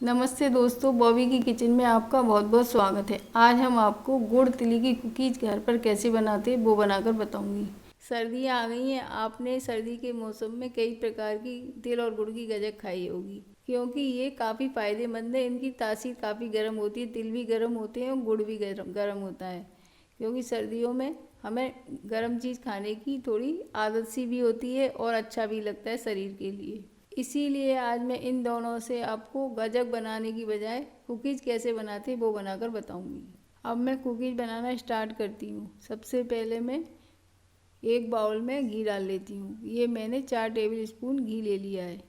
नमस्ते दोस्तों, बॉबी की किचन में आपका बहुत बहुत स्वागत है। आज हम आपको गुड़ तिली की कुकीज़ घर पर कैसे बनाते हैं वो बनाकर बताऊंगी। सर्दियाँ आ गई हैं। आपने सर्दी के मौसम में कई प्रकार की तिल और गुड़ की गजक खाई होगी, क्योंकि ये काफ़ी फ़ायदेमंद है। इनकी तासीर काफ़ी गर्म होती है, तिल भी गर्म होते हैं और गुड़ भी गर्म होता है। क्योंकि सर्दियों में हमें गर्म चीज़ खाने की थोड़ी आदत सी भी होती है और अच्छा भी लगता है शरीर के लिए। इसीलिए आज मैं इन दोनों से आपको गजक बनाने की बजाय कुकीज़ कैसे बनाते हैं वो बनाकर बताऊंगी। अब मैं कुकीज़ बनाना स्टार्ट करती हूँ। सबसे पहले मैं एक बाउल में घी डाल लेती हूँ। ये मैंने 4 टेबल स्पून घी ले लिया है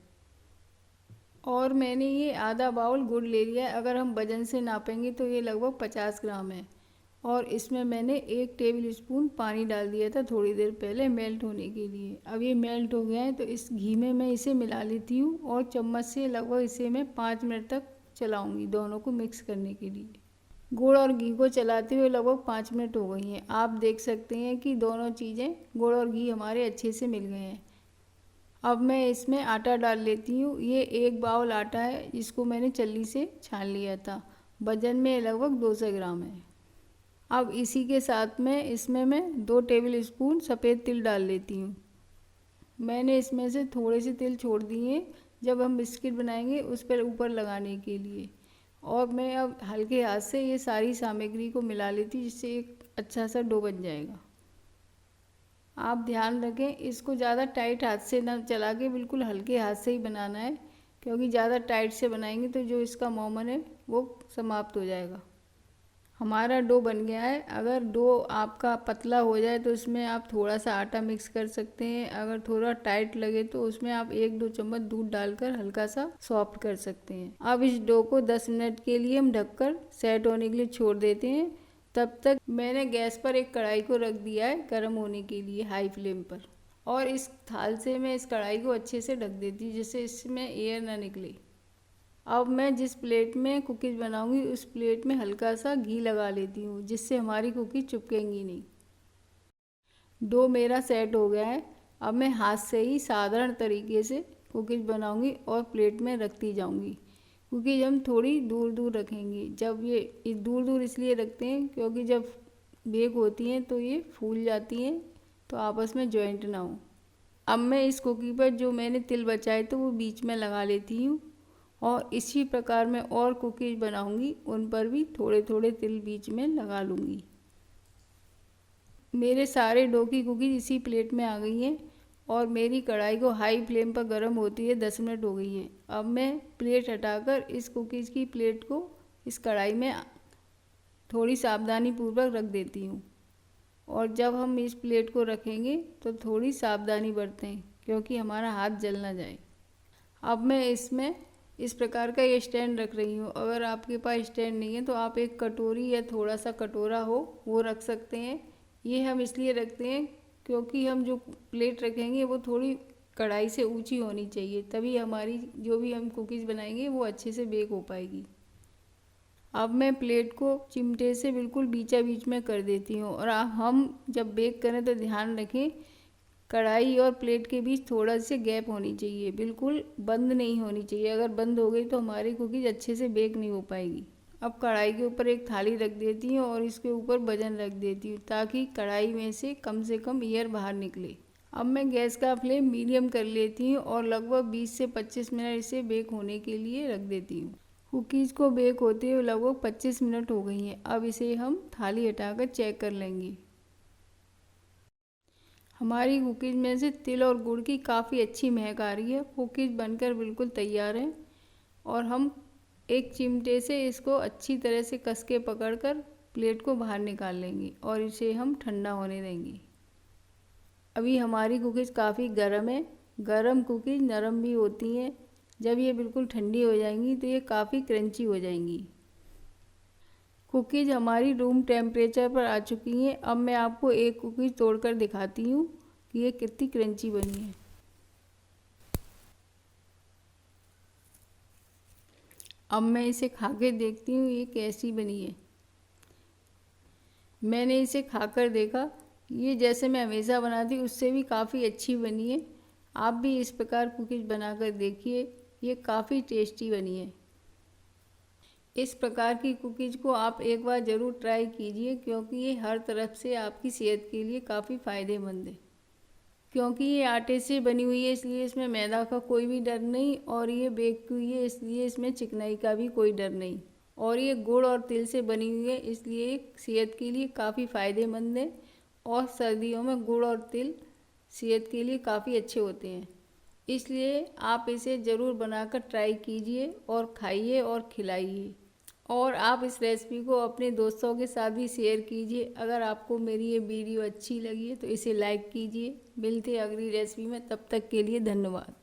और मैंने ये आधा बाउल गुड़ ले लिया है। अगर हम वजन से नापेंगे तो ये लगभग 50 ग्राम है। और इसमें मैंने 1 टेबल स्पून पानी डाल दिया था थोड़ी देर पहले मेल्ट होने के लिए। अब ये मेल्ट हो गया है तो इस घी में मैं इसे मिला लेती हूँ और चम्मच से लगभग इसे मैं 5 मिनट तक चलाऊँगी दोनों को मिक्स करने के लिए। गुड़ और घी को चलाते हुए लगभग 5 मिनट हो गई हैं। आप देख सकते हैं कि दोनों चीज़ें गुड़ और घी हमारे अच्छे से मिल गए हैं। अब मैं इसमें आटा डाल लेती हूँ। ये 1 बाउल आटा है जिसको मैंने चल्ली से छान लिया था। वजन में लगभग 200 ग्राम है। अब इसी के साथ में इसमें मैं 2 टेबल स्पून सफ़ेद तिल डाल लेती हूँ। मैंने इसमें से थोड़े से तिल छोड़ दिए जब हम बिस्किट बनाएंगे उस पर ऊपर लगाने के लिए। और मैं अब हल्के हाथ से ये सारी सामग्री को मिला लेती हूँ, जिससे एक अच्छा सा डो बन जाएगा। आप ध्यान रखें, इसको ज़्यादा टाइट हाथ से ना चला के बिल्कुल हल्के हाथ से ही बनाना है, क्योंकि ज़्यादा टाइट से बनाएंगे तो जो इसका मोमन है वो समाप्त हो जाएगा। हमारा डो बन गया है। अगर डो आपका पतला हो जाए तो इसमें आप थोड़ा सा आटा मिक्स कर सकते हैं। अगर थोड़ा टाइट लगे तो उसमें आप 1-2 चम्मच दूध डालकर हल्का सा सॉफ्ट कर सकते हैं। अब इस डो को 10 मिनट के लिए हम ढककर सेट होने के लिए छोड़ देते हैं। तब तक मैंने गैस पर एक कढ़ाई को रख दिया है गर्म होने के लिए हाई फ्लेम पर, और इस थाल से मैं इस कढ़ाई को अच्छे से ढक देती हूँ जिससे इसमें एयर ना निकले। अब मैं जिस प्लेट में कुकीज़ बनाऊंगी उस प्लेट में हल्का सा घी लगा लेती हूँ, जिससे हमारी कुकीज़ चिपकेंगी नहीं। डो मेरा सेट हो गया है। अब मैं हाथ से ही साधारण तरीके से कुकीज़ बनाऊंगी और प्लेट में रखती जाऊंगी। कुकीज़ हम थोड़ी दूर दूर रखेंगे। जब ये दूर दूर इसलिए रखते हैं क्योंकि जब बेक होती हैं तो ये फूल जाती हैं, तो आपस में जॉइंट ना हो। अब मैं इस कुकी पर जो मैंने तिल बचाए तो वो बीच में लगा लेती हूँ, और इसी प्रकार मैं और कुकीज़ बनाऊंगी, उन पर भी थोड़े थोड़े तिल बीच में लगा लूँगी। मेरे सारे डो की कुकीज़ इसी प्लेट में आ गई हैं और मेरी कढ़ाई को हाई फ्लेम पर गर्म होती है 10 मिनट हो गई हैं। अब मैं प्लेट हटाकर इस कुकीज़ की प्लेट को इस कढ़ाई में थोड़ी सावधानी पूर्वक रख देती हूँ। और जब हम इस प्लेट को रखेंगे तो थोड़ी सावधानी बरतें, क्योंकि हमारा हाथ जल ना जाए। अब मैं इसमें इस प्रकार का ये स्टैंड रख रही हूँ। अगर आपके पास स्टैंड नहीं है तो आप एक कटोरी या थोड़ा सा कटोरा हो वो रख सकते हैं। ये हम इसलिए रखते हैं क्योंकि हम जो प्लेट रखेंगे वो थोड़ी कढ़ाई से ऊंची होनी चाहिए, तभी हमारी जो भी हम कुकीज़ बनाएंगे वो अच्छे से बेक हो पाएगी। अब मैं प्लेट को चिमटे से बिल्कुल बीचा बीच में कर देती हूँ। और हम जब बेक करें तो ध्यान रखें, कढ़ाई और प्लेट के बीच थोड़ा सा गैप होनी चाहिए, बिल्कुल बंद नहीं होनी चाहिए। अगर बंद हो गई तो हमारी कुकीज़ अच्छे से बेक नहीं हो पाएगी। अब कढ़ाई के ऊपर एक थाली रख देती हूँ और इसके ऊपर वजन रख देती हूँ, ताकि कढ़ाई में से कम एयर बाहर निकले। अब मैं गैस का फ्लेम मीडियम कर लेती हूँ और लगभग 20 से 25 मिनट इसे बेक होने के लिए रख देती हूँ। कुकीज़ को बेक होते हुए लगभग 25 मिनट हो गई हैं। अब इसे हम थाली हटाकर चेक कर लेंगे। हमारी कुकीज़ में से तिल और गुड़ की काफ़ी अच्छी महक आ रही है। कुकीज़ बनकर बिल्कुल तैयार है और हम एक चिमटे से इसको अच्छी तरह से कस के पकड़कर प्लेट को बाहर निकाल लेंगे और इसे हम ठंडा होने देंगे। अभी हमारी कुकीज़ काफ़ी गर्म है। गर्म कुकीज़ नरम भी होती हैं। जब ये बिल्कुल ठंडी हो जाएंगी तो ये काफ़ी क्रंची हो जाएंगी। कुकीज़ हमारी रूम टेम्परेचर पर आ चुकी हैं। अब मैं आपको एक कुकीज़ तोड़कर दिखाती हूँ कि ये कितनी क्रंची बनी है। अब मैं इसे खा के देखती हूँ ये कैसी बनी है। मैंने इसे खाकर देखा, ये जैसे मैं हमेशा बनाती उससे भी काफ़ी अच्छी बनी है। आप भी इस प्रकार कुकीज़ बनाकर देखिए, ये काफ़ी टेस्टी बनी है। इस प्रकार की कुकीज़ को आप एक बार ज़रूर ट्राई कीजिए, क्योंकि ये हर तरफ से आपकी सेहत के लिए काफ़ी फ़ायदेमंद है। क्योंकि ये आटे से बनी हुई है, इसलिए इसमें मैदा का कोई भी डर नहीं, और ये बेक हुई है, इसलिए इसमें चिकनाई का भी कोई डर नहीं, और ये गुड़ और तिल से बनी हुई है, इसलिए सेहत के लिए काफ़ी फ़ायदेमंद है। और सर्दियों में गुड़ और तिल सेहत के लिए काफ़ी अच्छे होते हैं, इसलिए आप इसे ज़रूर बनाकर ट्राई कीजिए और खाइए और खिलाइए। और आप इस रेसिपी को अपने दोस्तों के साथ भी शेयर कीजिए। अगर आपको मेरी ये वीडियो अच्छी लगी है तो इसे लाइक कीजिए। मिलते हैं अगली रेसिपी में, तब तक के लिए धन्यवाद।